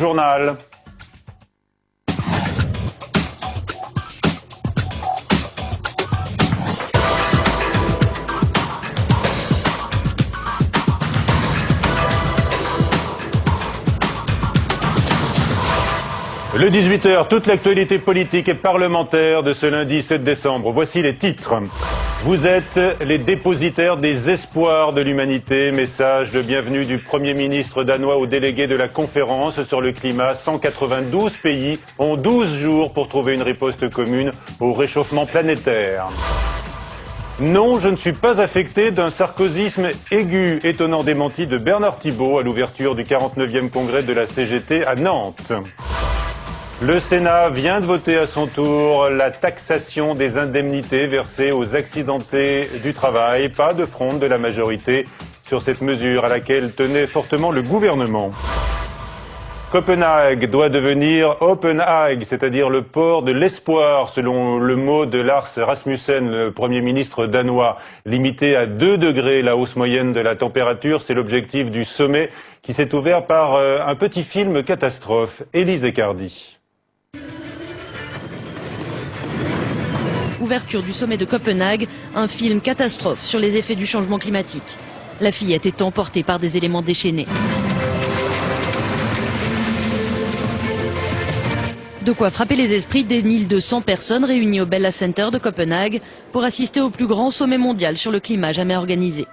journal. Le 18h, toute l'actualité politique et parlementaire de ce lundi 7 décembre. Voici les titres. Vous êtes les dépositaires des espoirs de l'humanité. Message de bienvenue du Premier ministre danois aux délégués de la conférence sur le climat. 192 pays ont 12 jours pour trouver une riposte commune au réchauffement planétaire. Non, je ne suis pas affecté d'un sarkozysme aigu. Étonnant démenti de Bernard Thibault à l'ouverture du 49e congrès de la CGT à Nantes. Le Sénat vient de voter à son tour la taxation des indemnités versées aux accidentés du travail. Pas de fronde de la majorité sur cette mesure à laquelle tenait fortement le gouvernement. Copenhague doit devenir Open Hague, c'est-à-dire le port de l'espoir, selon le mot de Lars Rasmussen, le Premier ministre danois. Limité à 2 degrés la hausse moyenne de la température, c'est l'objectif du sommet qui s'est ouvert par un petit film catastrophe. Élise Ecardi. Ouverture du sommet de Copenhague, un film catastrophe sur les effets du changement climatique. La fillette est emportée par des éléments déchaînés. De quoi frapper les esprits des 1200 personnes réunies au Bella Center de Copenhague pour assister au plus grand sommet mondial sur le climat jamais organisé.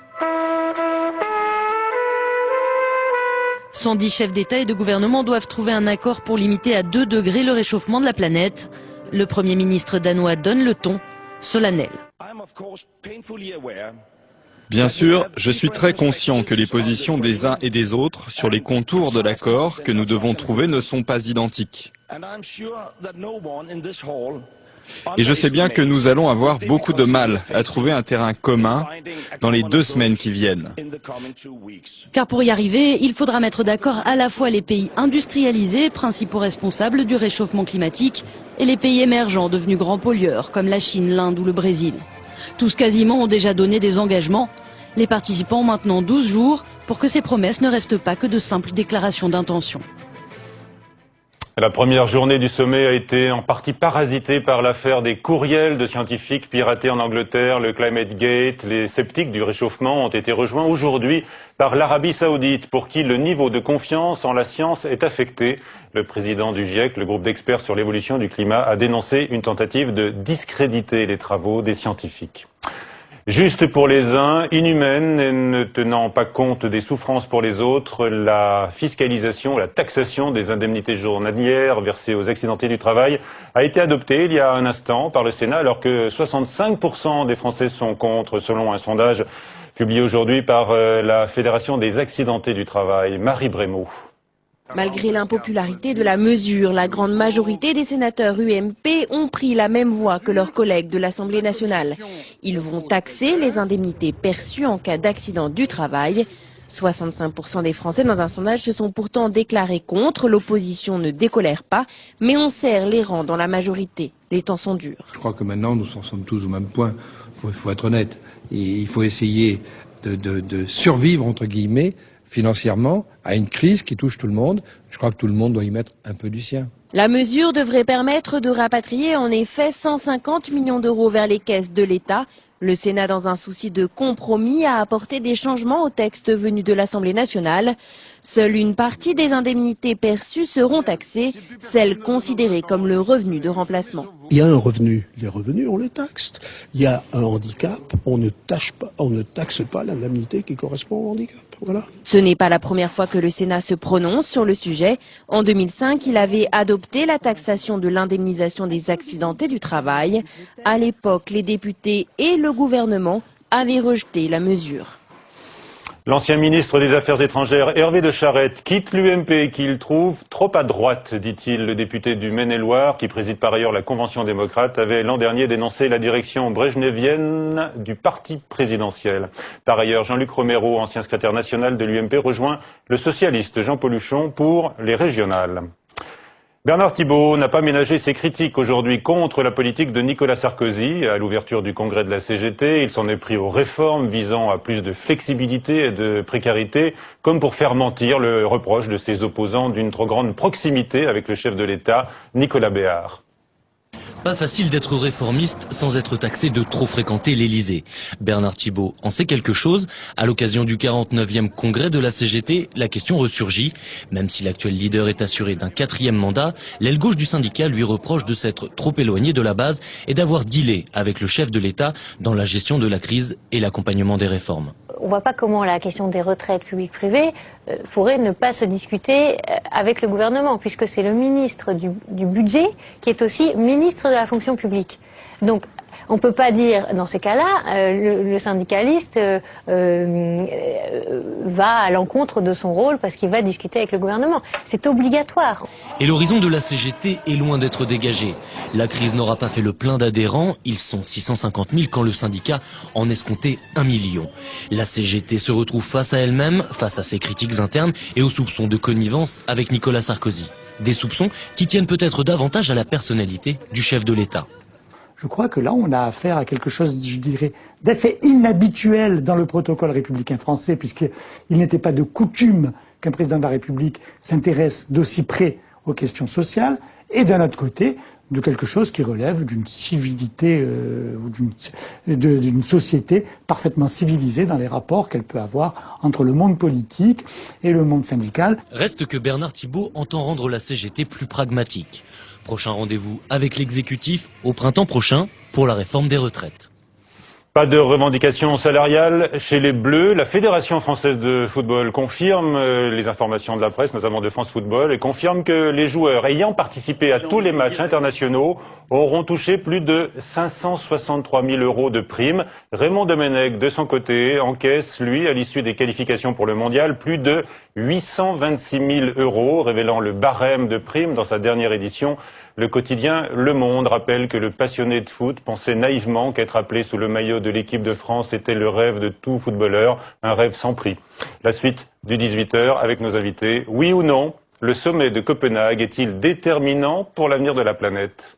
110 chefs d'État et de gouvernement doivent trouver un accord pour limiter à 2 degrés le réchauffement de la planète. Le Premier ministre danois donne le ton, solennel. Bien sûr, je suis très conscient que les positions des uns et des autres sur les contours de l'accord que nous devons trouver ne sont pas identiques. Et je sais bien que nous allons avoir beaucoup de mal à trouver un terrain commun dans les 2 semaines qui viennent. Car pour y arriver, il faudra mettre d'accord à la fois les pays industrialisés, principaux responsables du réchauffement climatique, et les pays émergents devenus grands pollueurs, comme la Chine, l'Inde ou le Brésil. Tous quasiment ont déjà donné des engagements. Les participants ont maintenant 12 jours pour que ces promesses ne restent pas que de simples déclarations d'intention. La première journée du sommet a été en partie parasitée par l'affaire des courriels de scientifiques piratés en Angleterre, le Climate Gate. Les sceptiques du réchauffement ont été rejoints aujourd'hui par l'Arabie Saoudite, pour qui le niveau de confiance en la science est affecté. Le président du GIEC, le groupe d'experts sur l'évolution du climat, a dénoncé une tentative de discréditer les travaux des scientifiques. Juste pour les uns, inhumaine et ne tenant pas compte des souffrances pour les autres, la fiscalisation, la taxation des indemnités journalières versées aux accidentés du travail a été adoptée il y a un instant par le Sénat, alors que 65% des Français sont contre, selon un sondage publié aujourd'hui par la Fédération des accidentés du travail. Marie Brémaud. Malgré l'impopularité de la mesure, la grande majorité des sénateurs UMP ont pris la même voie que leurs collègues de l'Assemblée nationale. Ils vont taxer les indemnités perçues en cas d'accident du travail. 65% des Français dans un sondage se sont pourtant déclarés contre. L'opposition ne décolère pas, mais on serre les rangs dans la majorité. Les temps sont durs. Je crois que maintenant nous en sommes tous au même point. Il faut être honnête. Il faut essayer de survivre, entre guillemets, financièrement, à une crise qui touche tout le monde. Je crois que tout le monde doit y mettre un peu du sien. La mesure devrait permettre de rapatrier en effet 150 millions d'euros vers les caisses de l'État. Le Sénat, dans un souci de compromis, a apporté des changements au texte venu de l'Assemblée nationale. Seule une partie des indemnités perçues seront taxées, celles considérées comme le revenu de remplacement. Il y a un revenu, les revenus on les taxe. Il y a un handicap, on ne taxe pas l'indemnité qui correspond au handicap. Voilà. Ce n'est pas la première fois que le Sénat se prononce sur le sujet. En 2005, il avait adopté la taxation de l'indemnisation des accidentés du travail. À l'époque, les députés et le gouvernement avaient rejeté la mesure. L'ancien ministre des Affaires étrangères, Hervé de Charette, quitte l'UMP qu'il trouve trop à droite, dit-il. Le député du Maine-et-Loire, qui préside par ailleurs la Convention démocrate, avait l'an dernier dénoncé la direction brejnevienne du parti présidentiel. Par ailleurs, Jean-Luc Romero, ancien secrétaire national de l'UMP, rejoint le socialiste Jean Pauluchon pour les régionales. Bernard Thibault n'a pas ménagé ses critiques aujourd'hui contre la politique de Nicolas Sarkozy. À l'ouverture du congrès de la CGT, il s'en est pris aux réformes visant à plus de flexibilité et de précarité, comme pour faire mentir le reproche de ses opposants d'une trop grande proximité avec le chef de l'État, Nicolas Béard. Pas facile d'être réformiste sans être taxé de trop fréquenter l'Élysée. Bernard Thibault en sait quelque chose. À l'occasion du 49e congrès de la CGT, la question ressurgit. Même si l'actuel leader est assuré d'un 4e mandat, l'aile gauche du syndicat lui reproche de s'être trop éloigné de la base et d'avoir dealé avec le chef de l'État dans la gestion de la crise et l'accompagnement des réformes. On ne voit pas comment la question des retraites publiques-privées pourrait ne pas se discuter avec le gouvernement, puisque c'est le ministre du budget qui est aussi ministre de la fonction publique. Donc, on ne peut pas dire, dans ces cas-là, le syndicaliste va à l'encontre de son rôle parce qu'il va discuter avec le gouvernement. C'est obligatoire. Et l'horizon de la CGT est loin d'être dégagé. La crise n'aura pas fait le plein d'adhérents. Ils sont 650 000 quand le syndicat en escomptait 1 million. La CGT se retrouve face à elle-même, face à ses critiques internes et aux soupçons de connivence avec Nicolas Sarkozy. Des soupçons qui tiennent peut-être davantage à la personnalité du chef de l'État. Je crois que là, on a affaire à quelque chose, je dirais, d'assez inhabituel dans le protocole républicain français, puisqu'il n'était pas de coutume qu'un président de la République s'intéresse d'aussi près aux questions sociales, et d'un autre côté, de quelque chose qui relève d'une civilité ou d'une société parfaitement civilisée dans les rapports qu'elle peut avoir entre le monde politique et le monde syndical. Reste que Bernard Thibault entend rendre la CGT plus pragmatique. Prochain rendez-vous avec l'exécutif au printemps prochain pour la réforme des retraites. Pas de revendications salariales chez les Bleus. La Fédération française de football confirme les informations de la presse, notamment de France Football, et confirme que les joueurs ayant participé à tous les matchs internationaux auront touché plus de 563 000 € de primes. Raymond Domenech, de son côté, encaisse, lui, à l'issue des qualifications pour le mondial, plus de 826 000 €, révélant le barème de primes dans sa dernière édition. Le quotidien Le Monde rappelle que le passionné de foot pensait naïvement qu'être appelé sous le maillot de l'équipe de France était le rêve de tout footballeur, un rêve sans prix. La suite du 18h avec nos invités. Oui ou non, le sommet de Copenhague est-il déterminant pour l'avenir de la planète ?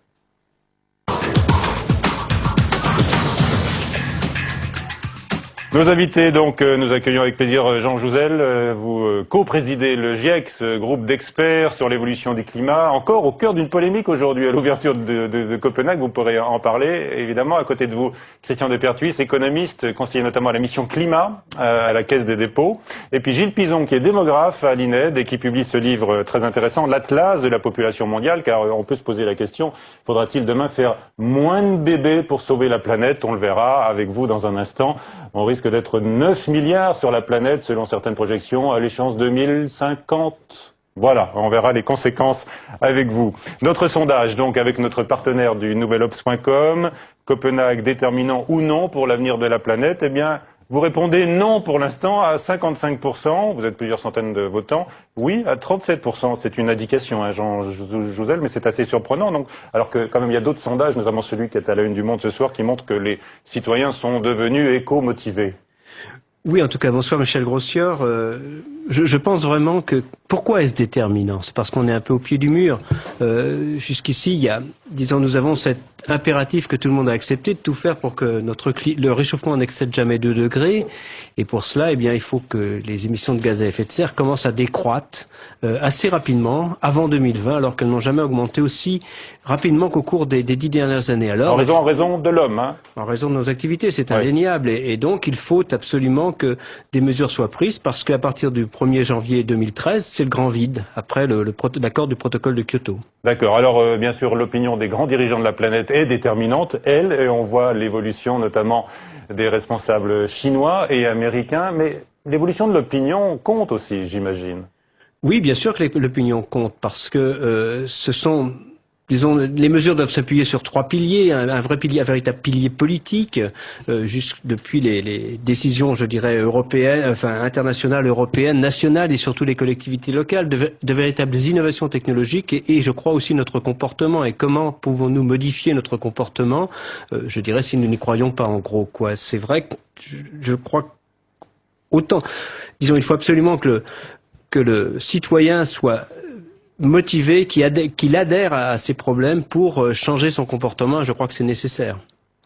Nos invités, donc, nous accueillons avec plaisir Jean Jouzel. Vous co-présidez le GIEC, ce groupe d'experts sur l'évolution du climat, encore au cœur d'une polémique aujourd'hui à l'ouverture de Copenhague. Vous pourrez en parler, évidemment. À côté de vous, Christian Depertuis, économiste, conseiller notamment à la mission climat à la Caisse des dépôts. Et puis Gilles Pizon, qui est démographe à l'INED et qui publie ce livre très intéressant, l'Atlas de la population mondiale, car on peut se poser la question, faudra-t-il demain faire moins de bébés pour sauver la planète? On le verra avec vous dans un instant. On risque d'être 9 milliards sur la planète, selon certaines projections, à l'échéance 2050. Voilà, on verra les conséquences avec vous. Notre sondage, donc, avec notre partenaire du nouvelobs.com, Copenhague déterminant ou non pour l'avenir de la planète, eh bien, vous répondez non pour l'instant à 55%, vous êtes plusieurs centaines de votants, oui à 37%, c'est une indication, hein, Jean Jouzel, mais c'est assez surprenant. Donc, alors que quand même il y a d'autres sondages, notamment celui qui est à la une du Monde ce soir, qui montre que les citoyens sont devenus éco-motivés. Oui, en tout cas, bonsoir Michel Grossior. Je pense vraiment que pourquoi est-ce déterminant? C'est parce qu'on est un peu au pied du mur. Jusqu'ici, il y a, disons, nous avons cet impératif que tout le monde a accepté de tout faire pour que le réchauffement n'excède jamais 2 degrés. Et pour cela, eh bien, il faut que les émissions de gaz à effet de serre commencent à décroître assez rapidement, avant 2020, alors qu'elles n'ont jamais augmenté aussi rapidement qu'au cours des 10 dernières années. Alors, en raison de l'homme, hein. En raison de nos activités, c'est indéniable. Et donc, il faut absolument que des mesures soient prises, parce qu'à partir du 1er janvier 2013, c'est le grand vide, après l'accord du protocole de Kyoto. D'accord. Alors, bien sûr, l'opinion des grands dirigeants de la planète est déterminante, elle, et on voit l'évolution notamment des responsables chinois et américains, mais l'évolution de l'opinion compte aussi, j'imagine. Oui, bien sûr que l'opinion compte, parce que ce sont... Disons, les mesures doivent s'appuyer sur 3 piliers, un vrai pilier, un véritable pilier politique, jusque depuis les décisions, je dirais, européennes, enfin internationales, européennes, nationales et surtout les collectivités locales, de véritables innovations technologiques et je crois aussi notre comportement. Et comment pouvons-nous modifier notre comportement, je dirais, si nous n'y croyons pas, en gros, quoi. C'est vrai que je crois autant, disons, il faut absolument que le citoyen soit motivé, qu'il adhère à ces problèmes pour changer son comportement. Je crois que c'est nécessaire.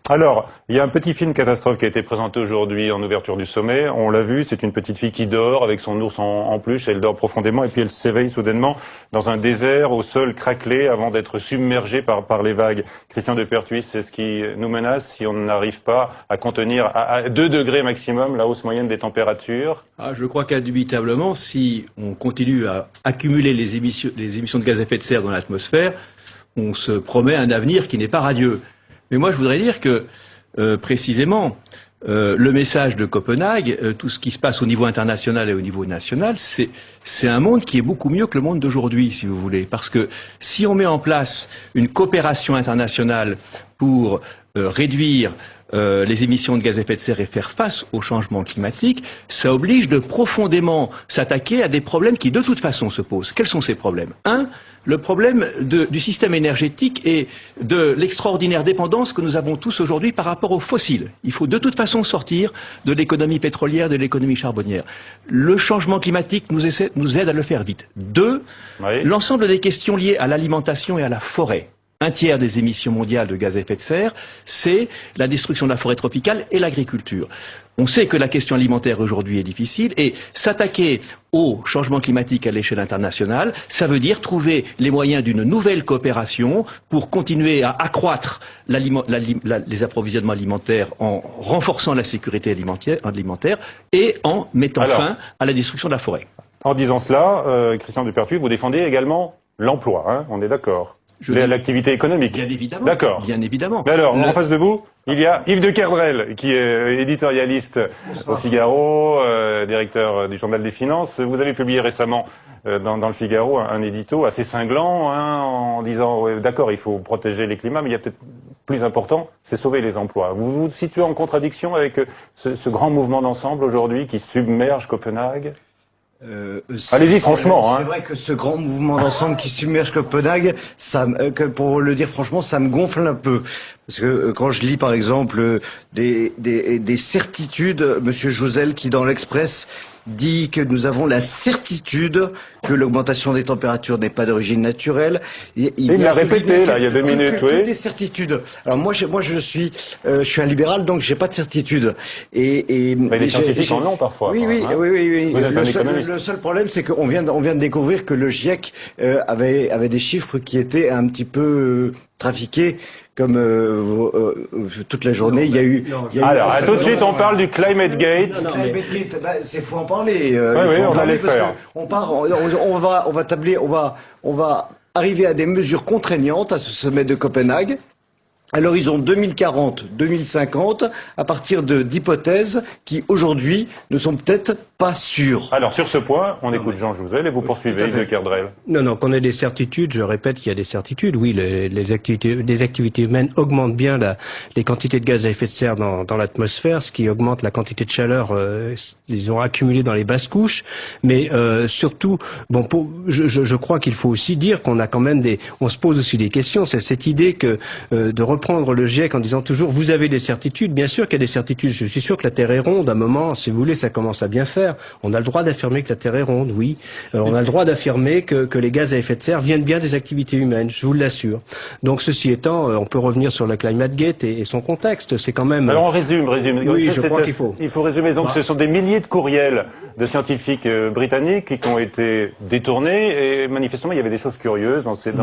Alors, il y a un petit film catastrophe qui a été présenté aujourd'hui en ouverture du sommet. On l'a vu, c'est une petite fille qui dort avec son ours en peluche. Elle dort profondément et puis elle s'éveille soudainement dans un désert au sol craquelé avant d'être submergée par les vagues. Christian Depertuis, c'est ce qui nous menace si on n'arrive pas à contenir à 2 degrés maximum la hausse moyenne des températures. Je crois qu'indubitablement, si on continue à accumuler les émissions de gaz à effet de serre dans l'atmosphère, on se promet un avenir qui n'est pas radieux. Mais moi, je voudrais dire que, précisément, le message de Copenhague, tout ce qui se passe au niveau international et au niveau national, c'est un monde qui est beaucoup mieux que le monde d'aujourd'hui, si vous voulez. Parce que si on met en place une coopération internationale pour réduire les émissions de gaz à effet de serre et faire face au changement climatique, ça oblige de profondément s'attaquer à des problèmes qui de toute façon se posent. Quels sont ces problèmes? Le problème du système énergétique et de l'extraordinaire dépendance que nous avons tous aujourd'hui par rapport aux fossiles. Il faut de toute façon sortir de l'économie pétrolière, de l'économie charbonnière. Le changement climatique nous aide à le faire vite. 2, l'ensemble des questions liées à l'alimentation et à la forêt. 1/3 des émissions mondiales de gaz à effet de serre, c'est la destruction de la forêt tropicale et l'agriculture. On sait que la question alimentaire aujourd'hui est difficile et s'attaquer au changement climatique à l'échelle internationale, ça veut dire trouver les moyens d'une nouvelle coopération pour continuer à accroître les approvisionnements alimentaires en renforçant la sécurité alimentaire et en mettant fin à la destruction de la forêt. En disant cela, Christian Depertuis, vous défendez également l'emploi, hein, on est d'accord? L'activité économique. Bien évidemment. D'accord. Bien évidemment. Mais alors, en face de vous, il y a Yves de Kerdrel, qui est éditorialiste au Figaro, directeur du Journal des Finances. Vous avez publié récemment dans le Figaro un édito assez cinglant, hein, en disant d'accord, il faut protéger les climats, mais il y a peut-être plus important, c'est sauver les emplois. Vous vous situez en contradiction avec ce grand mouvement d'ensemble aujourd'hui qui submerge Copenhague? Allez-y, franchement. C'est vrai que ce grand mouvement d'ensemble qui submerge Copenhague, pour le dire franchement, ça me gonfle un peu. Parce que quand je lis par exemple des certitudes, Monsieur Josel qui dans l'Express dit que nous avons la certitude que l'augmentation des températures n'est pas d'origine naturelle. Il l'a répété là il y a 2 minutes, oui. Des certitudes. Alors moi je suis un libéral donc j'ai pas de certitude. Mais les scientifiques en ont parfois. Oui. Le seul problème c'est qu'on vient de découvrir que le GIEC avait des chiffres qui étaient un petit peu trafiqués. Comme toute la journée, il y a eu. Alors, tout de suite, on parle du Climate Gate. Climate Gate, c'est faut en parler. Oui, on va les faire. On va arriver à des mesures contraignantes à ce sommet de Copenhague. À l'horizon 2040-2050, à partir d'hypothèses qui aujourd'hui ne sont peut-être pas sûres. Alors sur ce point, on écoute Jean Jouzel et vous poursuivez Yves de Kerdrel. Non, qu'on ait des certitudes, je répète qu'il y a des certitudes. Oui, les activités humaines augmentent bien les quantités de gaz à effet de serre dans l'atmosphère, ce qui augmente la quantité de chaleur, disons, accumulée dans les basses couches. Mais surtout, je crois qu'il faut aussi dire qu'on a quand même on se pose aussi des questions. C'est cette idée que de reprendre le GIEC en disant toujours vous avez des certitudes. Bien sûr qu'il y a des certitudes. Je suis sûr que la Terre est ronde. À un moment, si vous voulez, ça commence à bien faire. On a le droit d'affirmer que la Terre est ronde, oui. On a le droit d'affirmer que les gaz à effet de serre viennent bien des activités humaines, je vous l'assure. Donc ceci étant, on peut revenir sur la Climate Gate et son contexte. C'est quand même... Alors on résume. Oui, je crois qu'il faut. Il faut résumer. Donc ce sont des milliers de courriels de scientifiques britanniques qui ont été détournés et manifestement il y avait des choses curieuses dans ces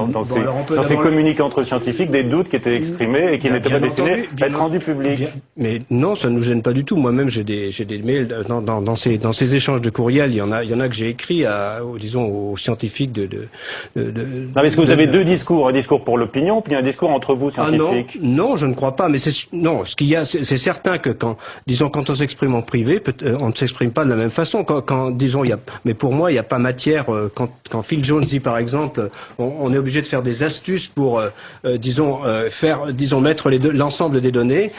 communiqués entre scientifiques, des doutes qui étaient exprimés et qui n'étaient pas destinés à être rendus publics. Mais non, ça ne nous gêne pas du tout. Moi-même j'ai des mails dans ces échanges de courriels. Il y en a que j'ai écrit aux scientifiques Non, mais est-ce que vous avez 2 discours, un discours pour l'opinion puis un discours entre vous scientifiques? Non, je ne crois pas. Mais ce qu'il y a, c'est certain que quand on s'exprime en privé, on ne s'exprime pas de la même façon. Mais pour moi, il n'y a pas matière. Quand Phil Jones dit, par exemple, on est obligé de faire des astuces pour, faire disons, mettre l'ensemble des données,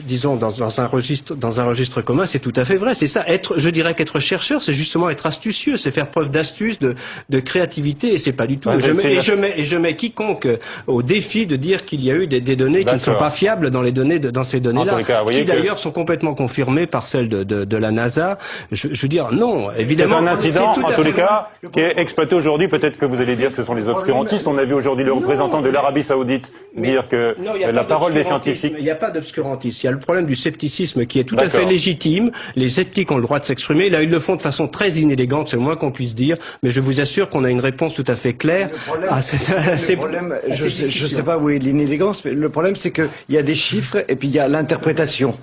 disons, dans un registre commun, c'est tout à fait vrai. C'est ça. Je dirais qu'être chercheur, c'est justement être astucieux, c'est faire preuve d'astuce, de créativité, et c'est pas du tout. Je mets quiconque au défi de dire qu'il y a eu des données qui ne sont pas fiables dans ces données-là, qui d'ailleurs sont complètement confirmées par celles de la NASA. Je veux dire, non, évidemment. C'est un incident, en tous les cas, qui est exploité aujourd'hui. Peut-être que vous allez dire que ce sont les obscurantistes. On a vu aujourd'hui le représentant de l'Arabie Saoudite dire que la parole des scientifiques... Il n'y a pas d'obscurantisme. Il y a le problème du scepticisme qui est tout à fait légitime. Les sceptiques ont le droit de s'exprimer. Là, ils le font de façon très inélégante, c'est le moins qu'on puisse dire. Mais je vous assure qu'on a une réponse tout à fait claire à le problème, je sais pas où est l'inélégance, mais le problème, c'est qu'il y a des chiffres et puis il y a l'interprétation.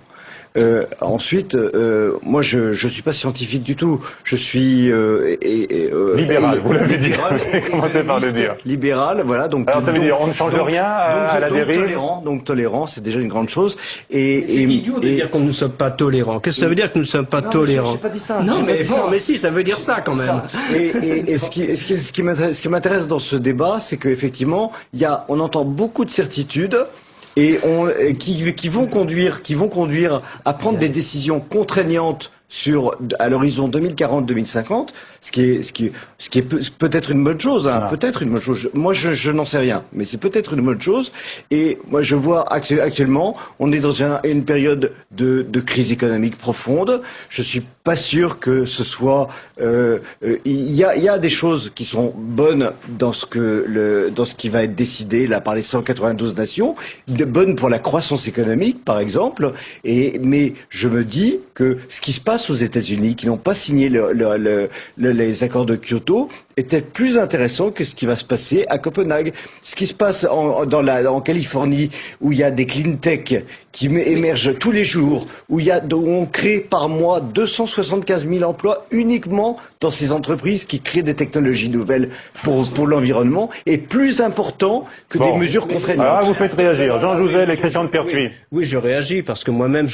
Ensuite, moi, je suis pas scientifique du tout. Je suis libéral. Vous l'avez dit. Vous avez commencé par le dire. Libéral, voilà. Donc, alors ça veut dire on ne change rien à la dérive. Tolérant, c'est déjà une grande chose. Et c'est idiot de dire qu'on ne sommes pas tolérants. Qu'est-ce que ça veut dire que nous ne sommes pas tolérants? J'ai pas dit ça. Non, mais si, ça veut dire ça quand même. Et ce qui m'intéresse dans ce débat, c'est qu'effectivement, on entend beaucoup de certitudes. Et qui vont conduire à prendre des décisions contraignantes à l'horizon 2040-2050, ce qui est peut-être une bonne chose, hein, peut-être une bonne chose. Moi, je n'en sais rien, mais c'est peut-être une bonne chose. Et moi, je vois actuellement, on est dans une période de crise économique profonde. Je suis pas sûr que ce soit. Il y a des choses qui sont bonnes dans ce qui va être décidé là par les 192 nations, bonnes pour la croissance économique, par exemple. Mais je me dis que ce qui se passe aux États-Unis, qui n'ont pas signé les accords de Kyoto, était plus intéressant que ce qui va se passer à Copenhague. Ce qui se passe en Californie, où il y a des clean tech qui émergent tous les jours, où on crée par mois 275 000 emplois uniquement dans ces entreprises qui créent des technologies nouvelles pour l'environnement, est plus important que des mesures contraignantes. Ah, vous faites réagir. Jean Jouzel et Christian de Pertuis. Oui, je réagis parce que moi-même,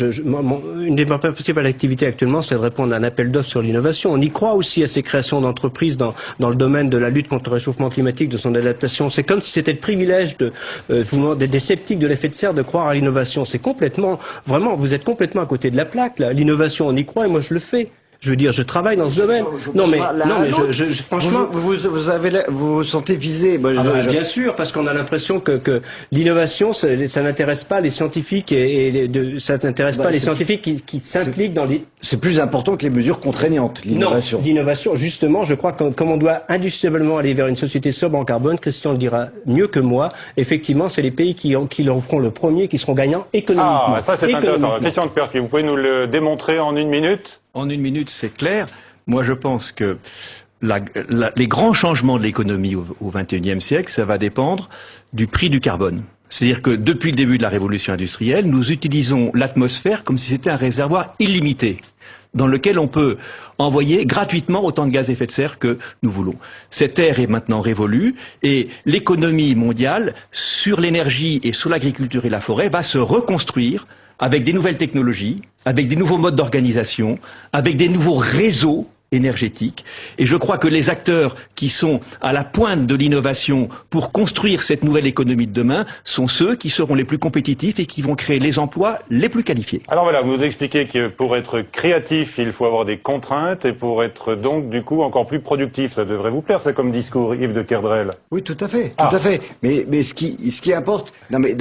une des principales activités actuellement, c'est de répondre à un appel d'offres sur l'innovation. On y croit aussi à ces créations d'entreprises dans le domaine de la lutte contre le réchauffement climatique, de son adaptation. C'est comme si c'était le privilège des sceptiques de l'effet de serre de croire à l'innovation. C'est complètement, vraiment, vous êtes complètement à côté de la plaque, là. L'innovation, on y croit et moi je le fais. Je veux dire, je travaille dans ce domaine. Franchement, vous vous sentez visé. Bien sûr, parce qu'on a l'impression que l'innovation, ça n'intéresse pas les scientifiques ça n'intéresse pas les scientifiques qui s'impliquent dans les. C'est plus important que les mesures contraignantes, l'innovation. Non, l'innovation, justement, je crois que comme on doit industriellement aller vers une société sobre en carbone, Christian le dira mieux que moi. Effectivement, c'est les pays qui le feront le premier qui seront gagnants économiquement. Ah, ça c'est intéressant. Christian de Pertuis, vous pouvez nous le démontrer en 1 minute? En 1 minute, c'est clair. Moi, je pense que les grands changements de l'économie au XXIe siècle, ça va dépendre du prix du carbone. C'est-à-dire que depuis le début de la révolution industrielle, nous utilisons l'atmosphère comme si c'était un réservoir illimité, dans lequel on peut envoyer gratuitement autant de gaz à effet de serre que nous voulons. Cette ère est maintenant révolue et l'économie mondiale, sur l'énergie et sur l'agriculture et la forêt, va se reconstruire avec des nouvelles technologies, avec des nouveaux modes d'organisation, avec des nouveaux réseaux énergétiques. Et je crois que les acteurs qui sont à la pointe de l'innovation pour construire cette nouvelle économie de demain sont ceux qui seront les plus compétitifs et qui vont créer les emplois les plus qualifiés. Alors voilà, vous nous expliquez que pour être créatif, il faut avoir des contraintes et pour être donc du coup encore plus productif. Ça devrait vous plaire, ça, comme discours, Yves de Kerdrel. Oui, tout à fait, tout à fait. Mais ce qui importe, non mais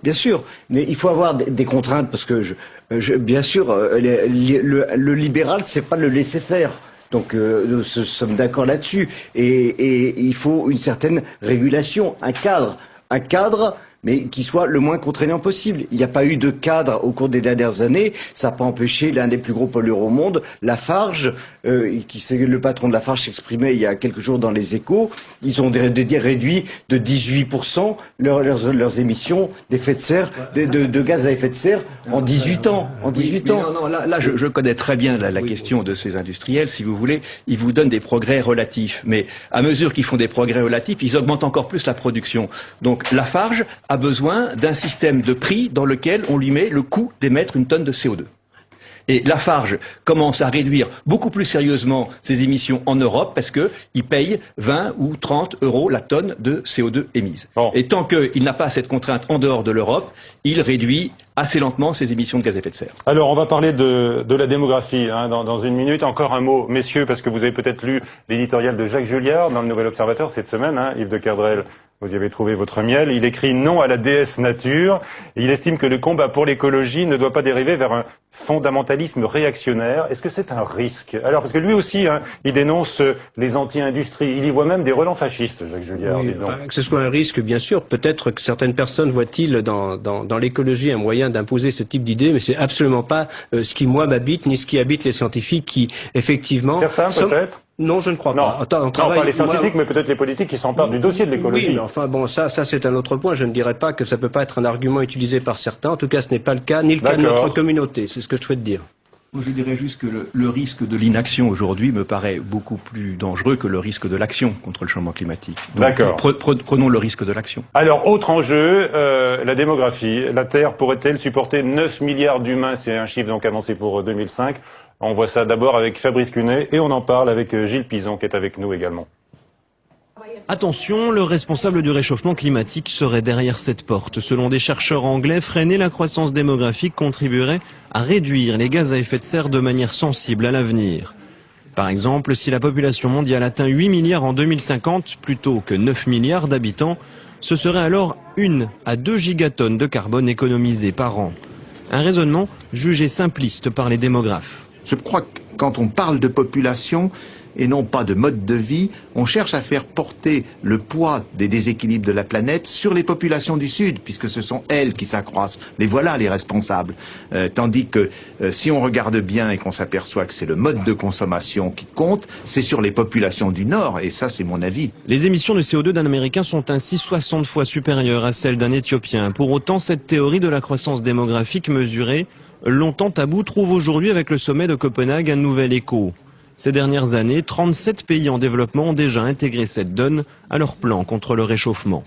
bien sûr, mais il faut avoir des contraintes parce que bien sûr, le libéral, c'est pas le laisser faire. Donc nous sommes d'accord là-dessus. Et il faut une certaine régulation, un cadre, mais qui soit le moins contraignant possible. Il n'y a pas eu de cadre au cours des dernières années. Ça n'a pas empêché l'un des plus gros pollueurs au monde, Lafarge, le patron de Lafarge s'exprimait il y a quelques jours dans les Échos. Ils ont réduit de 18% leurs émissions d'effet de serre, de gaz à effet de serre en 18 ans. En 18 ans. Non, là, je connais très bien la question de ces industriels. Si vous voulez, ils vous donnent des progrès relatifs. Mais à mesure qu'ils font des progrès relatifs, ils augmentent encore plus la production. Donc Lafarge a besoin d'un système de prix dans lequel on lui met le coût d'émettre une tonne de CO2. Et Lafarge commence à réduire beaucoup plus sérieusement ses émissions en Europe parce que il paye 20 ou 30 euros la tonne de CO2 émise. Bon. Et tant qu'il n'a pas cette contrainte en dehors de l'Europe, il réduit assez lentement ses émissions de gaz à effet de serre. Alors, on va parler de la démographie dans une minute. Encore un mot, messieurs, parce que vous avez peut-être lu l'éditorial de Jacques Julliard dans le Nouvel Observateur cette semaine, Yves de Kerdrel. Vous y avez trouvé votre miel. Il écrit non à la déesse nature. Il estime que le combat pour l'écologie ne doit pas dériver vers un fondamentalisme réactionnaire. Est-ce que c'est un risque? Alors, parce que lui aussi, il dénonce les anti-industries. Il y voit même des relents fascistes, Jacques Julliard. Oui, que ce soit un risque, bien sûr. Peut-être que certaines personnes voient-ils dans l'écologie un moyen d'imposer ce type d'idée, mais c'est absolument pas ce qui, moi, m'habite, ni ce qui habite les scientifiques qui, effectivement... Certains, peut-être? Non, je ne crois pas. Non, pas les scientifiques, mais peut-être les politiques qui s'emparent du dossier de l'écologie. Oui, mais enfin bon, ça c'est un autre point. Je ne dirais pas que ça peut pas être un argument utilisé par certains. En tout cas, ce n'est pas le cas, ni le cas de notre communauté. C'est ce que je souhaite dire. Moi, je dirais juste que le risque de l'inaction aujourd'hui me paraît beaucoup plus dangereux que le risque de l'action contre le changement climatique. D'accord. Prenons le risque de l'action. Alors, autre enjeu, la démographie. La Terre pourrait-elle supporter 9 milliards d'humains? C'est un chiffre donc avancé pour 2005. On voit ça d'abord avec Fabrice Cunet et on en parle avec Gilles Pizon qui est avec nous également. Attention, le responsable du réchauffement climatique serait derrière cette porte. Selon des chercheurs anglais, freiner la croissance démographique contribuerait à réduire les gaz à effet de serre de manière sensible à l'avenir. Par exemple, si la population mondiale atteint 8 milliards en 2050 plutôt que 9 milliards d'habitants, ce serait alors 1 à 2 gigatonnes de carbone économisées par an. Un raisonnement jugé simpliste par les démographes. Je crois que quand on parle de population et non pas de mode de vie, on cherche à faire porter le poids des déséquilibres de la planète sur les populations du Sud, puisque ce sont elles qui s'accroissent. Les voilà les responsables. Tandis que si on regarde bien et qu'on s'aperçoit que c'est le mode de consommation qui compte, c'est sur les populations du Nord, et ça c'est mon avis. Les émissions de CO2 d'un Américain sont ainsi 60 fois supérieures à celles d'un Éthiopien. Pour autant, cette théorie de la croissance démographique mesurée, longtemps tabou, trouve aujourd'hui avec le sommet de Copenhague un nouvel écho. Ces dernières années, 37 pays en développement ont déjà intégré cette donne à leur plan contre le réchauffement.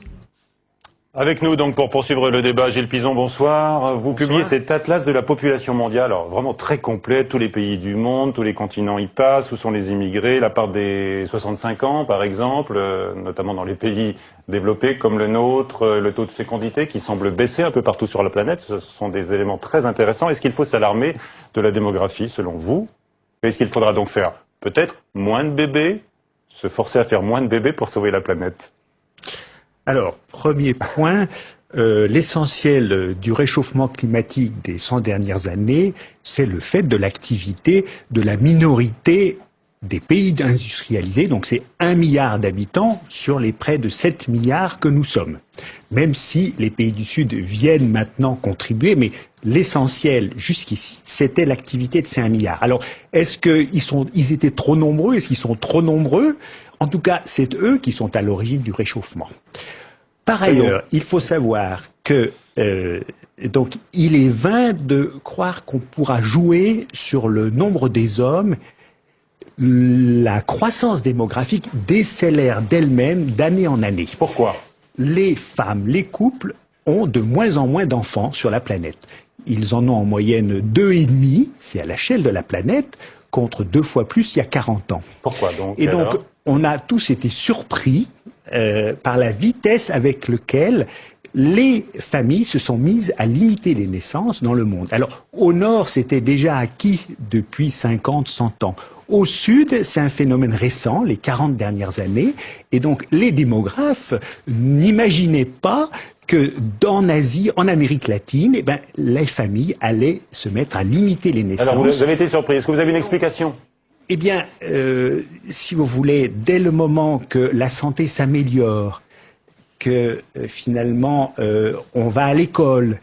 Avec nous donc pour poursuivre le débat, Gilles Pizon, bonsoir. Vous publiez cet atlas de la population mondiale, alors vraiment très complet, tous les pays du monde, tous les continents y passent, où sont les immigrés, la part des 65 ans par exemple, notamment dans les pays développés comme le nôtre, le taux de fécondité qui semble baisser un peu partout sur la planète, ce sont des éléments très intéressants. Est-ce qu'il faut s'alarmer de la démographie selon vous? Est-ce qu'il faudra donc faire peut-être moins de bébés, se forcer à faire moins de bébés pour sauver la planète? Alors, premier point, l'essentiel du réchauffement climatique des 100 dernières années, c'est le fait de l'activité de la minorité des pays industrialisés, donc c'est 1 milliard d'habitants sur les près de 7 milliards que nous sommes. Même si les pays du Sud viennent maintenant contribuer, mais l'essentiel jusqu'ici, c'était l'activité de ces 1 milliard. Alors, est-ce qu'ils étaient trop nombreux? Est-ce qu'ils sont trop nombreux? En tout cas, c'est eux qui sont à l'origine du réchauffement. Par ailleurs, il faut savoir que donc il est vain de croire qu'on pourra jouer sur le nombre des hommes. La croissance démographique décélère d'elle-même d'année en année. Pourquoi? Les femmes, les couples ont de moins en moins d'enfants sur la planète. Ils en ont en moyenne 2,5, c'est à l'échelle de la planète, contre 2 fois plus il y a 40 ans. Pourquoi donc? Et donc, on a tous été surpris par la vitesse avec laquelle les familles se sont mises à limiter les naissances dans le monde. Alors, au nord, c'était déjà acquis depuis 50, 100 ans. Au sud, c'est un phénomène récent, les 40 dernières années, et donc les démographes n'imaginaient pas que en Asie, en Amérique latine, les familles allaient se mettre à limiter les naissances. Alors, vous avez été surpris. Est-ce que vous avez une explication? Eh bien, si vous voulez, dès le moment que la santé s'améliore, que finalement on va à l'école,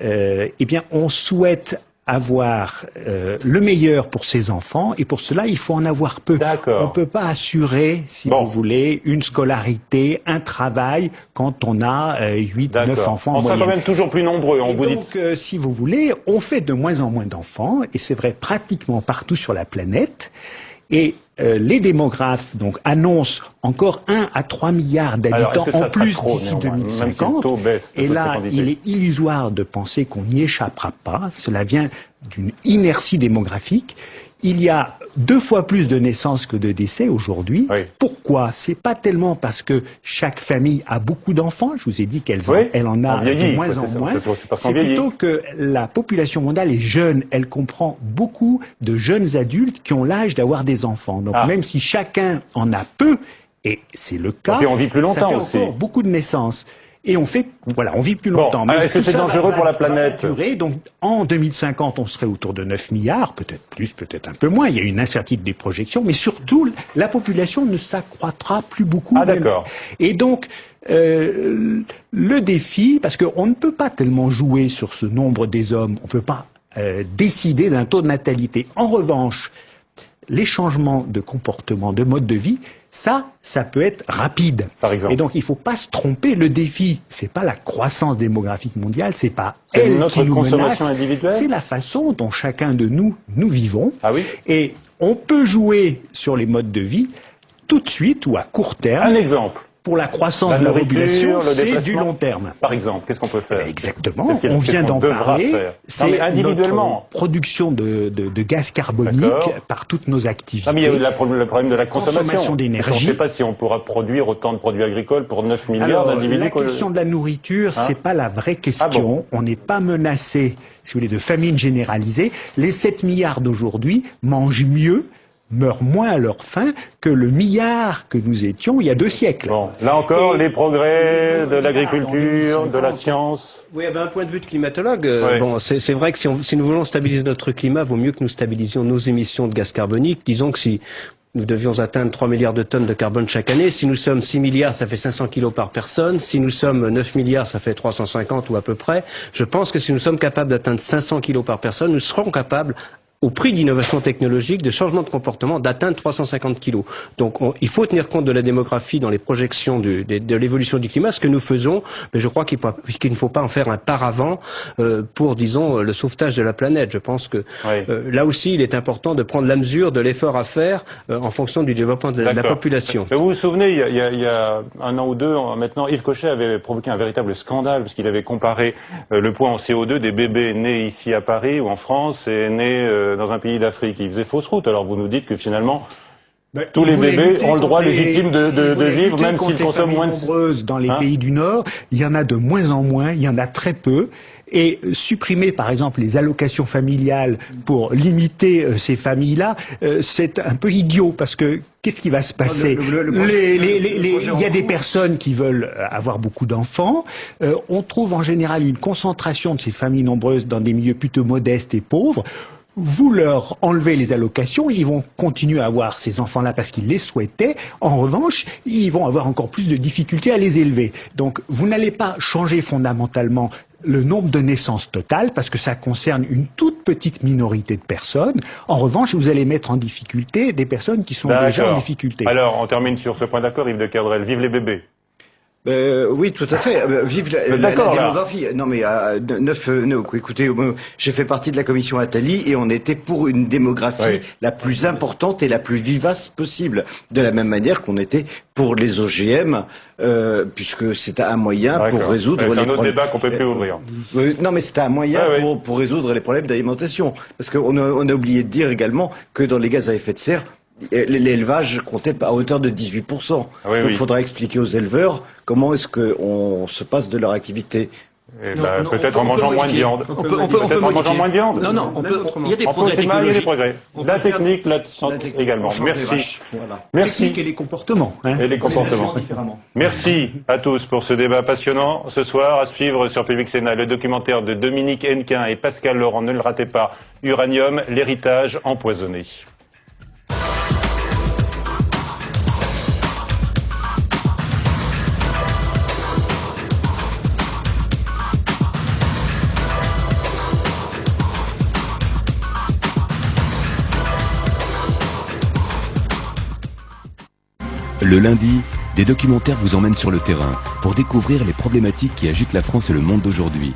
eh bien on souhaite avoir le meilleur pour ses enfants et pour cela il faut en avoir peu. On ne peut pas assurer, si vous voulez, une scolarité, un travail quand on a 8, 9 enfants en moyenne. On sera quand même toujours plus nombreux. Donc, si vous voulez, on fait de moins en moins d'enfants et c'est vrai pratiquement partout sur la planète. Et les démographes donc annoncent encore 1 à 3 milliards d'habitants en plus d'ici 2050. Et là, il est illusoire de penser qu'on n'y échappera pas. Cela vient d'une inertie démographique. Il y a 2 fois plus de naissances que de décès aujourd'hui. Oui. Pourquoi? C'est pas tellement parce que chaque famille a beaucoup d'enfants. Je vous ai dit qu'elle en a de moins en moins. C'est plutôt que la population mondiale est jeune. Elle comprend beaucoup de jeunes adultes qui ont l'âge d'avoir des enfants. Donc même si chacun en a peu, et c'est le cas, et on vit plus longtemps ça fait aussi. Encore beaucoup de naissances. Et on vit plus longtemps. Mais est-ce que c'est dangereux pour la planète? Donc, en 2050, on serait autour de 9 milliards, peut-être plus, peut-être un peu moins. Il y a une incertitude des projections, mais surtout, la population ne s'accroîtra plus beaucoup. Ah, d'accord. Et donc, le défi, parce qu'on ne peut pas tellement jouer sur ce nombre des hommes, on ne peut pas décider d'un taux de natalité. En revanche, les changements de comportement, de mode de vie, ça peut être rapide. Par exemple. Et donc, il ne faut pas se tromper. Le défi, c'est pas la croissance démographique mondiale, c'est pas elle qui nous menace. C'est la façon dont chacun de nous vivons. Ah oui. Et on peut jouer sur les modes de vie tout de suite ou à court terme. Un exemple. Pour la croissance de la population, c'est du long terme. Par exemple, qu'est-ce qu'on peut faire? Exactement, on vient d'en parler. C'est individuellement. Notre production de gaz carbonique par toutes nos activités. Ah, mais il y a eu le problème de la consommation d'énergie. On ne sait pas si on pourra produire autant de produits agricoles pour 9 milliards d'individus. La question de la nourriture, c'est pas la vraie question. Ah bon. On n'est pas menacé, si vous voulez, de famine généralisée. Les 7 milliards d'aujourd'hui mangent mieux, meurent moins à leur faim que le milliard que nous étions il y a 2 siècles. Bon, là encore, les progrès de l'agriculture, de la science. Oui, d'un point de vue de climatologue, bon, c'est vrai que si nous voulons stabiliser notre climat, vaut mieux que nous stabilisions nos émissions de gaz carbonique. Disons que si nous devions atteindre 3 milliards de tonnes de carbone chaque année, si nous sommes 6 milliards, ça fait 500 kilos par personne. Si nous sommes 9 milliards, ça fait 350 ou à peu près. Je pense que si nous sommes capables d'atteindre 500 kilos par personne, nous serons capables, au prix d'innovation technologique, de changement de comportement, d'atteindre 350 kilos. Donc il faut tenir compte de la démographie dans les projections de l'évolution du climat, ce que nous faisons, mais je crois qu'il ne faut pas en faire un paravent pour, disons, le sauvetage de la planète. Je pense que là aussi, il est important de prendre la mesure de l'effort à faire en fonction du développement de la population. Mais vous vous souvenez, il y a 1 an ou 2, maintenant, Yves Cochet avait provoqué un véritable scandale, parce qu'il avait comparé le poids en CO2 des bébés nés ici à Paris ou en France et nés dans un pays d'Afrique. Il faisait fausse route. Alors vous nous dites que finalement, tous les bébés ont le droit légitime de vivre, même s'ils consomment moins de... nombreuses dans les pays du Nord, il y en a de moins en moins, il y en a très peu. Et supprimer, par exemple, les allocations familiales pour limiter ces familles-là, c'est un peu idiot, parce que qu'est-ce qui va se passer? Il y a des personnes qui veulent avoir beaucoup d'enfants. On trouve en général une concentration de ces familles nombreuses dans des milieux plutôt modestes et pauvres. Vous leur enlevez les allocations, ils vont continuer à avoir ces enfants-là parce qu'ils les souhaitaient. En revanche, ils vont avoir encore plus de difficultés à les élever. Donc, vous n'allez pas changer fondamentalement le nombre de naissances totales, parce que ça concerne une toute petite minorité de personnes. En revanche, vous allez mettre en difficulté des personnes qui sont déjà en difficulté. Alors, on termine sur ce point d'accord, Yves de Kerdrel. Vive les bébés. Oui, tout à fait. Vive la démographie. Non, mais écoutez, j'ai fait partie de la commission Attali et on était pour une démographie la plus importante et la plus vivace possible. De la même manière qu'on était pour les OGM, puisque c'était un moyen pour résoudre les problèmes. C'est un autre débat qu'on peut plus ouvrir. Non, mais c'était un moyen pour résoudre les problèmes d'alimentation. Parce qu'on a oublié de dire également que dans les gaz à effet de serre, l'élevage comptait à hauteur de 18%. Donc il faudra expliquer aux éleveurs comment est-ce qu'on se passe de leur activité. Peut-être en mangeant moins de viande. Peut-être en mangeant moins de viande. Non, il y a des progrès technologiques. Il y a des progrès. La technique, la science également. Merci. Merci. Et les comportements. Et les comportements. Merci à tous pour ce débat passionnant. Ce soir, à suivre sur Public Sénat, le documentaire de Dominique Hennequin et Pascal Laurent. Ne le ratez pas. Uranium, l'héritage empoisonné. Le lundi, des documentaires vous emmènent sur le terrain pour découvrir les problématiques qui agitent la France et le monde d'aujourd'hui.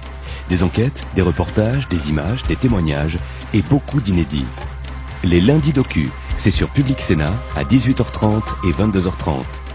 Des enquêtes, des reportages, des images, des témoignages et beaucoup d'inédits. Les lundis docu, C'est sur Public Sénat à 18h30 et 22h30.